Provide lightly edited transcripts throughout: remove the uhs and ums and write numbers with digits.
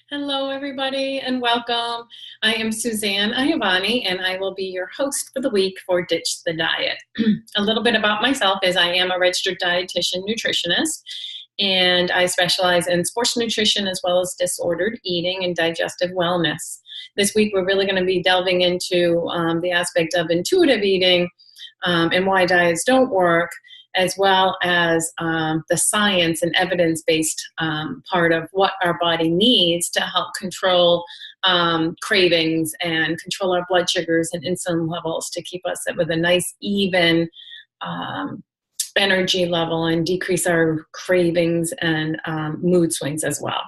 Hello, everybody, and welcome. I am Suzanne Iavani, and I will be your host for the week for Ditch the Diet. A little bit about myself is I am a registered dietitian nutritionist, and I specialize in sports nutrition as well as disordered eating and digestive wellness. This week, we're really going to be delving into the aspect of intuitive eating and why diets don't work, as well as the science and evidence-based part of what our body needs to help control cravings and control our blood sugars and insulin levels to keep us with a nice, even energy level and decrease our cravings and mood swings as well.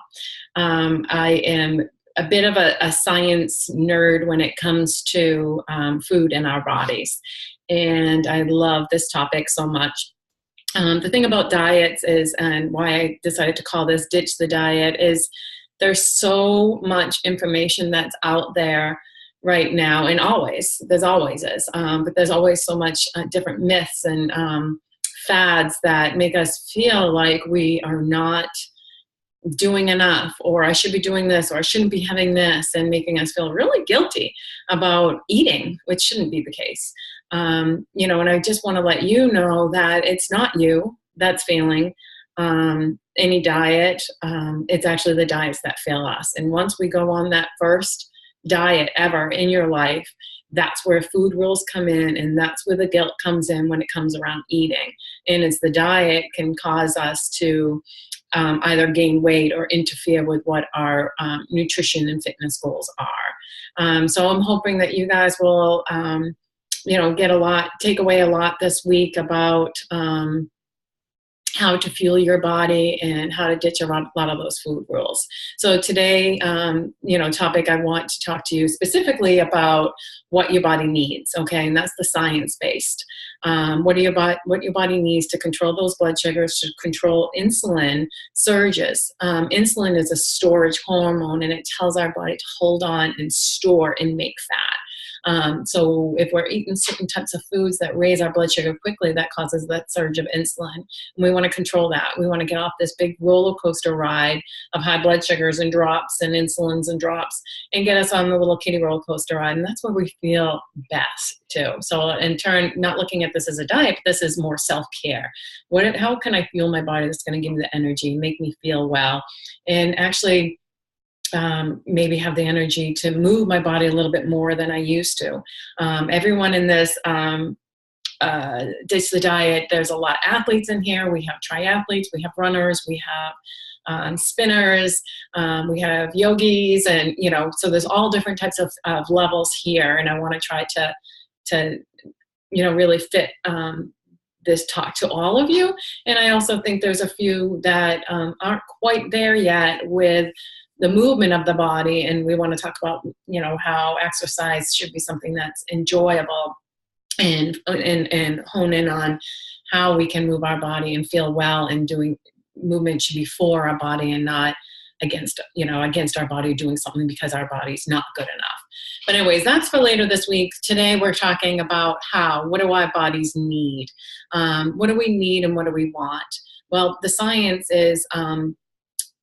I am a bit of a science nerd when it comes to food in our bodies. And I love this topic so much. The thing about diets is, and why I decided to call this Ditch the Diet, is there's so much information that's out there right now, and there's always is, but there's always so much different myths and fads that make us feel like we are not doing enough, or I should be doing this, or I shouldn't be having this, and making us feel really guilty about eating, which shouldn't be the case. And I just want to let you know that it's not you that's failing any diet. It's actually the diets that fail us. And once we go on that first diet ever in your life, that's where food rules come in, and that's where the guilt comes in when it comes around eating. And it's the diet can cause us to either gain weight or interfere with what our nutrition and fitness goals are. So I'm hoping that you guys will, take away a lot this week about how to fuel your body and how to ditch a lot of those food rules. So today, topic I want to talk to you specifically about what your body needs, okay? And that's the science-based. What your body needs to control those blood sugars, to control insulin surges. Insulin is a storage hormone, and it tells our body to hold on and store and make fat. So if we're eating certain types of foods that raise our blood sugar quickly, that causes that surge of insulin. And we want to control that. We want to get off this big roller coaster ride of high blood sugars and drops and insulins and drops, and get us on the little kiddie roller coaster ride. And that's where we feel best too. So in turn, not looking at this as a diet, but this is more self-care. How can I fuel my body that's going to give me the energy, make me feel well, and actually maybe have the energy to move my body a little bit more than I used to. Everyone in this Ditch the Diet, there's a lot of athletes in here. We have triathletes, we have runners, we have spinners, we have yogis, and so there's all different types of levels here. And I want to try to really fit this talk to all of you. And I also think there's a few that aren't quite there yet with the movement of the body, and we want to talk about how exercise should be something that's enjoyable, and hone in on how we can move our body and feel well, and doing movement should be for our body and not against our body, doing something because our body's not good enough. But anyways, that's for later this week. Today we're talking about what do our bodies need? What do we need and what do we want? Well, the science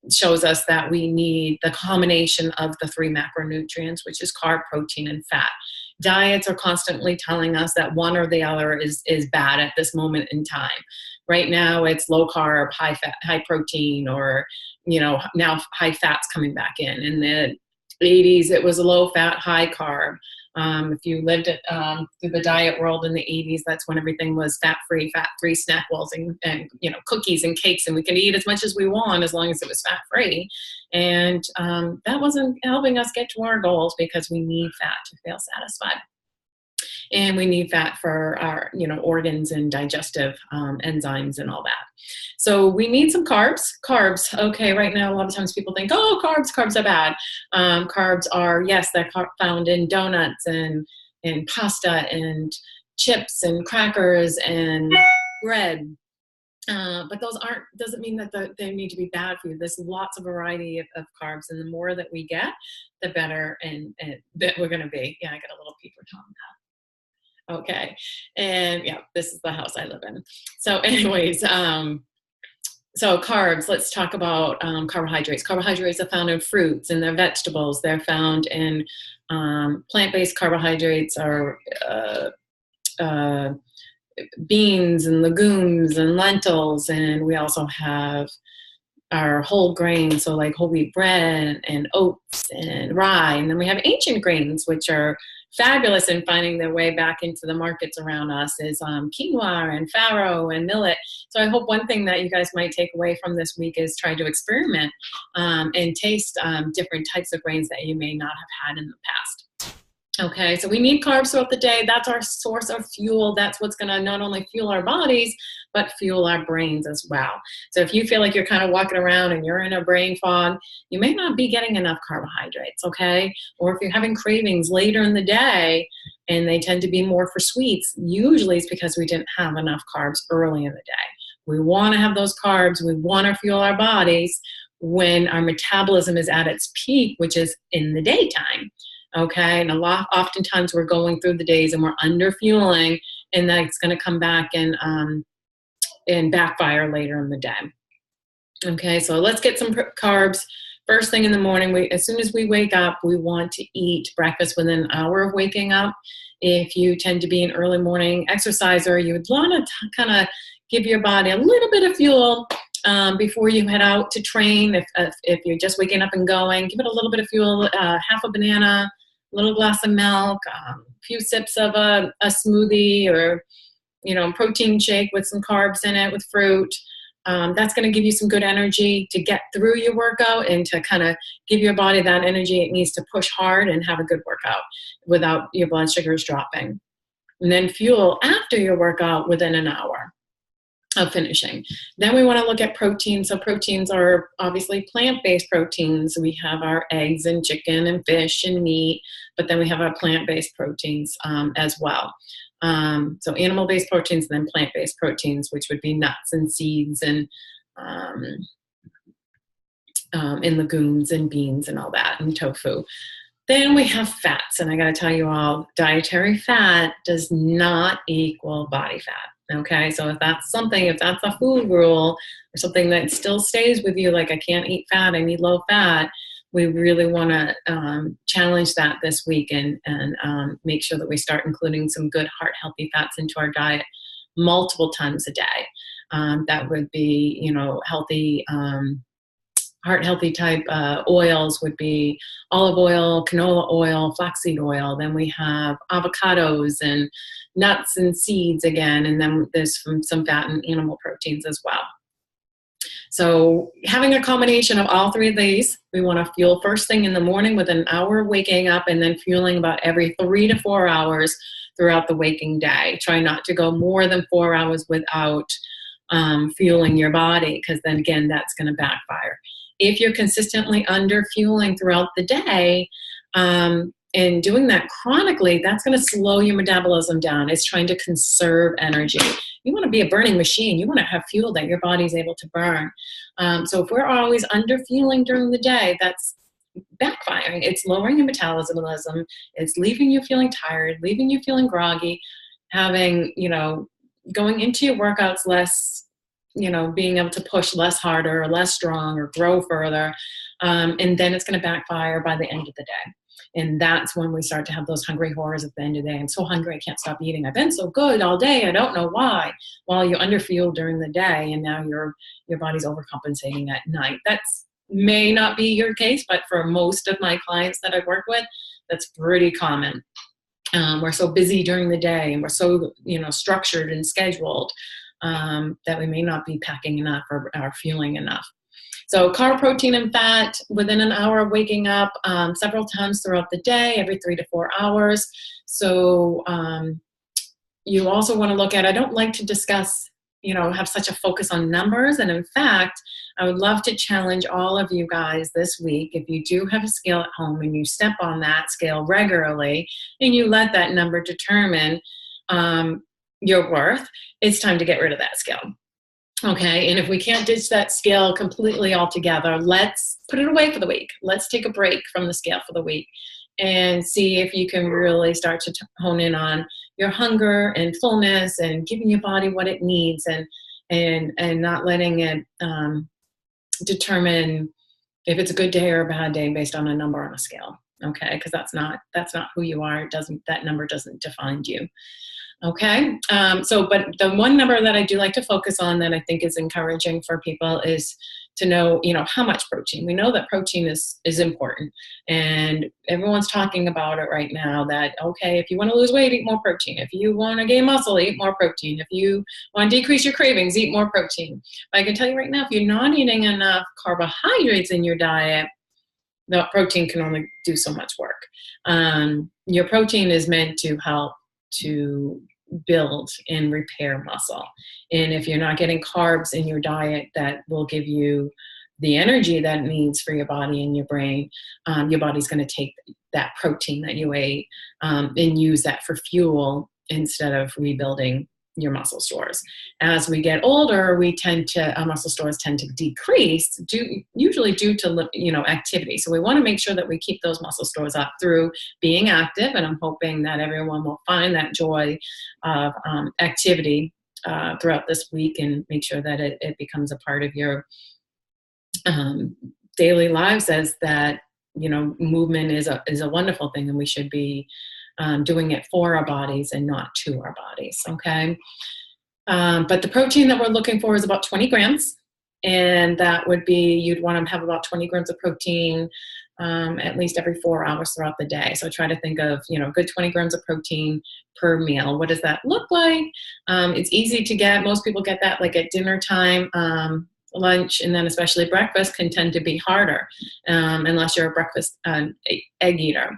shows us that we need the combination of the three macronutrients, which is carb, protein, and fat. Diets are constantly telling us that one or the other is bad at this moment in time. Right now it's low carb, high fat, high protein, or now high fat's coming back in. In the 80s it was low fat, high carb. If you lived through the diet world in the 80s, that's when everything was fat-free snack bowls and cookies and cakes, and we could eat as much as we want as long as it was fat-free. And that wasn't helping us get to our goals, because we need fat to feel satisfied. And we need fat for our, organs and digestive enzymes and all that. So we need some carbs. Carbs, okay, right now a lot of times people think, oh, carbs are bad. Carbs are, yes, they're found in donuts and pasta and chips and crackers and bread. But those doesn't mean that they need to be bad for you. There's lots of variety of carbs, and the more that we get, the better and that we're going to be. Yeah, I got a little peeper tongue now. Okay. And yeah, this is the house I live in. So anyways, So carbs, let's talk about carbohydrates. Carbohydrates are found in fruits and their vegetables. They're found in plant-based carbohydrates are uh, beans and legumes and lentils. And we also have our whole grains, so like whole wheat bread and oats and rye. And then we have ancient grains, which are fabulous in finding their way back into the markets around us, is quinoa and farro and millet. So I hope one thing that you guys might take away from this week is try to experiment and taste different types of grains that you may not have had in the past. Okay, so we need carbs throughout the day. That's our source of fuel. That's what's going to not only fuel our bodies, but fuel our brains as well. So if you feel like you're kind of walking around and you're in a brain fog, you may not be getting enough carbohydrates, okay? Or if you're having cravings later in the day and they tend to be more for sweets, usually it's because we didn't have enough carbs early in the day. We want to have those carbs. We want to fuel our bodies when our metabolism is at its peak, which is in the daytime. Okay, and oftentimes we're going through the days and we're under fueling, and that's going to come back and backfire later in the day. Okay, so let's get some carbs first thing in the morning. As soon as we wake up, we want to eat breakfast within an hour of waking up. If you tend to be an early morning exerciser, you would want to kind of give your body a little bit of fuel before you head out to train. If you're just waking up and going, give it a little bit of fuel, half a banana, a little glass of milk, a few sips of a smoothie, or protein shake with some carbs in it with fruit. That's going to give you some good energy to get through your workout and to kind of give your body that energy it needs to push hard and have a good workout without your blood sugars dropping. And then fuel after your workout within an hour of finishing. Then we want to look at proteins. So proteins are obviously plant-based proteins. We have our eggs and chicken and fish and meat, but then we have our plant-based proteins as well. So animal-based proteins and then plant-based proteins, which would be nuts and seeds and legumes and beans and all that, and tofu. Then we have fats, and I got to tell you all, dietary fat does not equal body fat. Okay, so if that's a food rule or something that still stays with you, like I can't eat fat, I need low fat, we really want to challenge that this week and make sure that we start including some good heart-healthy fats into our diet multiple times a day. That would be, healthy, heart-healthy type oils would be olive oil, canola oil, flaxseed oil. Then we have avocados and nuts and seeds again, and then there's some fat and animal proteins as well. So having a combination of all three of these, we want to fuel first thing in the morning with an hour of waking up, and then fueling about every 3 to 4 hours throughout the waking day. Try not to go more than 4 hours without fueling your body, because then again, that's going to backfire. If you're consistently under fueling throughout the day, and doing that chronically, that's going to slow your metabolism down. It's trying to conserve energy. You want to be a burning machine. You want to have fuel that your body's able to burn. So if we're always under fueling during the day, that's backfiring. It's lowering your metabolism. It's leaving you feeling tired, leaving you feeling groggy, having, going into your workouts less, being able to push less harder or less strong or grow further. And then it's going to backfire by the end of the day. And that's when we start to have those hungry horrors at the end of the day. I'm so hungry, I can't stop eating. I've been so good all day, I don't know why. Well, you're underfueled during the day, and now your body's overcompensating at night. That's may not be your case, but for most of my clients that I work with, that's pretty common. We're so busy during the day, and we're so structured and scheduled that we may not be packing enough or fueling enough. So carb, protein, and fat within an hour of waking up several times throughout the day, every 3 to 4 hours. So you also want to look at, I don't like to discuss, have such a focus on numbers. And in fact, I would love to challenge all of you guys this week, if you do have a scale at home and you step on that scale regularly and you let that number determine your worth, it's time to get rid of that scale. Okay, and if we can't ditch that scale completely altogether, let's put it away for the week. Let's take a break from the scale for the week and see if you can really start to hone in on your hunger and fullness and giving your body what it needs, and and not letting it determine if it's a good day or a bad day based on a number on a scale. Okay, because that's not who you are. That number doesn't define you. Okay, but the one number that I do like to focus on that I think is encouraging for people is to know, how much protein. We know that protein is important, and everyone's talking about it right now that, okay, if you want to lose weight, eat more protein. If you want to gain muscle, eat more protein. If you want to decrease your cravings, eat more protein. But I can tell you right now, if you're not eating enough carbohydrates in your diet, the protein can only do so much work. Your protein is meant to help to build and repair muscle. And if you're not getting carbs in your diet that will give you the energy that it needs for your body and your brain, your body's going to take that protein that you ate and use that for fuel instead of rebuilding your muscle stores. As we get older, our muscle stores tend to decrease, usually due to activity. So we want to make sure that we keep those muscle stores up through being active, and I'm hoping that everyone will find that joy of activity throughout this week and make sure that it becomes a part of your daily lives, as that movement is a wonderful thing, and we should be doing it for our bodies and not to our bodies, okay? But the protein that we're looking for is about 20 grams, and that would be, you'd want to have about 20 grams of protein at least every 4 hours throughout the day. So try to think of, good 20 grams of protein per meal. What does that look like? It's easy to get. Most people get that like at dinner time. Lunch and then especially breakfast can tend to be harder unless you're a breakfast egg eater.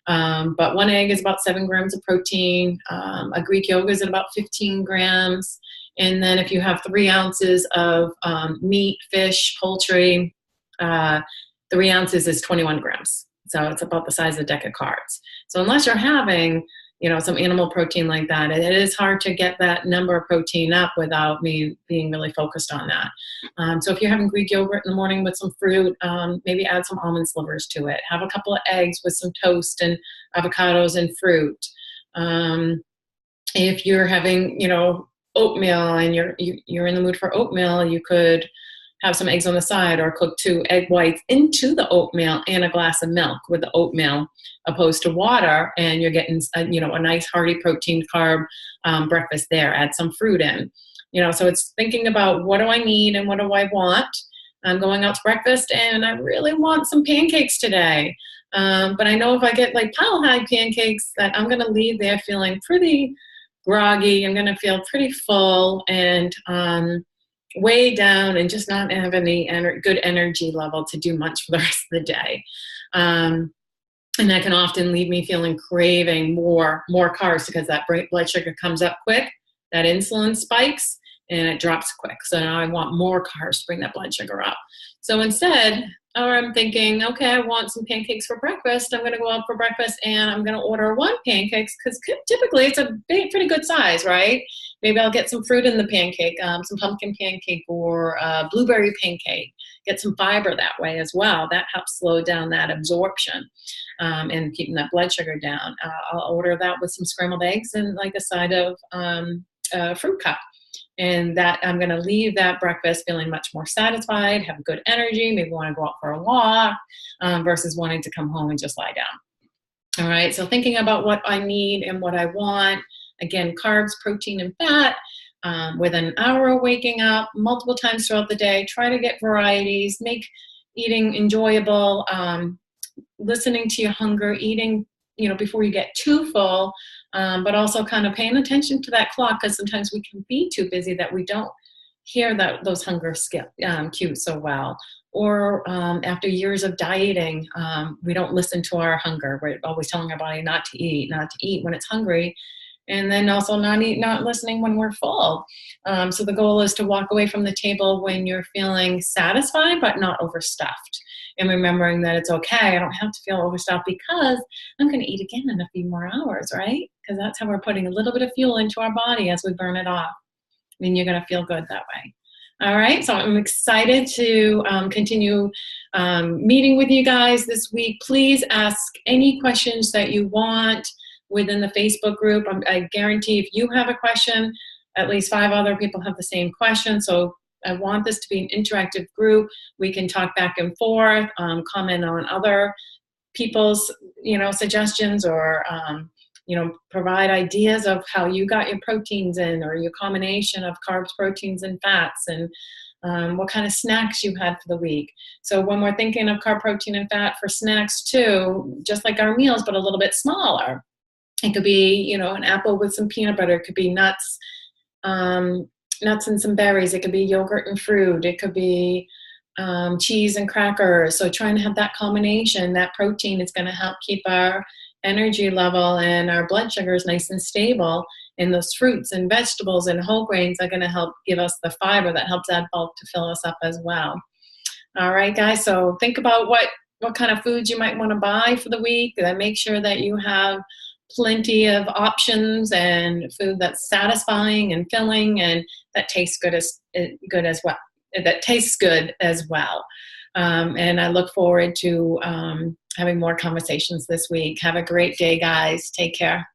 But one egg is about 7 grams of protein. A Greek yogurt is at about 15 grams. And then if you have 3 ounces of meat, fish, poultry, 3 ounces is 21 grams. So it's about the size of a deck of cards. So unless you're having some animal protein like that, it is hard to get that number of protein up without me being really focused on that. So if you're having Greek yogurt in the morning with some fruit, maybe add some almond slivers to it. Have a couple of eggs with some toast and avocados and fruit. If you're having, oatmeal and you're in the mood for oatmeal, you could have some eggs on the side or cook 2 egg whites into the oatmeal and a glass of milk with the oatmeal opposed to water, and you're getting a nice hearty protein carb breakfast there. Add some fruit in. So it's thinking about, what do I need and what do I want? I'm going out to breakfast and I really want some pancakes today. But I know if I get like pile high pancakes that I'm going to leave there feeling pretty groggy. I'm going to feel pretty full and way down and just not have any good energy level to do much for the rest of the day. And that can often leave me craving more carbs because that blood sugar comes up quick, that insulin spikes, and it drops quick. So now I want more carbs to bring that blood sugar up. So instead, I'm thinking, okay, I want some pancakes for breakfast. I'm going to go out for breakfast and I'm going to order 1 pancakes because typically it's a pretty good size, right? Maybe I'll get some fruit in the pancake, some pumpkin pancake or blueberry pancake. Get some fiber that way as well. That helps slow down that absorption and keeping that blood sugar down. I'll order that with some scrambled eggs and like a side of fruit cup. And that I'm going to leave that breakfast feeling much more satisfied, have good energy, maybe want to go out for a walk versus wanting to come home and just lie down. All right, so thinking about what I need and what I want. Again, carbs, protein, and fat. Within an hour of waking up, multiple times throughout the day, try to get varieties, make eating enjoyable, listening to your hunger, eating before you get too full, but also kind of paying attention to that clock because sometimes we can be too busy that we don't hear those hunger cues so well. Or after years of dieting, we don't listen to our hunger. We're always telling our body not to eat when it's hungry. And then also not listening when we're full. So the goal is to walk away from the table when you're feeling satisfied but not overstuffed. And remembering that it's okay, I don't have to feel overstuffed because I'm going to eat again in a few more hours, right? Because that's how we're putting a little bit of fuel into our body as we burn it off. And you're going to feel good that way. All right, so I'm excited to continue meeting with you guys this week. Please ask any questions that you want within the Facebook group. I guarantee if you have a question, at least 5 other people have the same question. So I want this to be an interactive group. We can talk back and forth, comment on other people's, suggestions, or, provide ideas of how you got your proteins in, or your combination of carbs, proteins, and fats, and what kind of snacks you had for the week. So when we're thinking of carb, protein, and fat for snacks too, just like our meals, but a little bit smaller. It could be, an apple with some peanut butter. It could be nuts and some berries. It could be yogurt and fruit. It could be cheese and crackers. So trying to have that combination, that protein is going to help keep our energy level and our blood sugars nice and stable. And those fruits and vegetables and whole grains are going to help give us the fiber that helps add bulk to fill us up as well. All right, guys. So think about what kind of foods you might want to buy for the week. And make sure that you have plenty of options and food that's satisfying and filling and that tastes good as well. That tastes good as well. And I look forward to having more conversations this week. Have a great day, guys. Take care.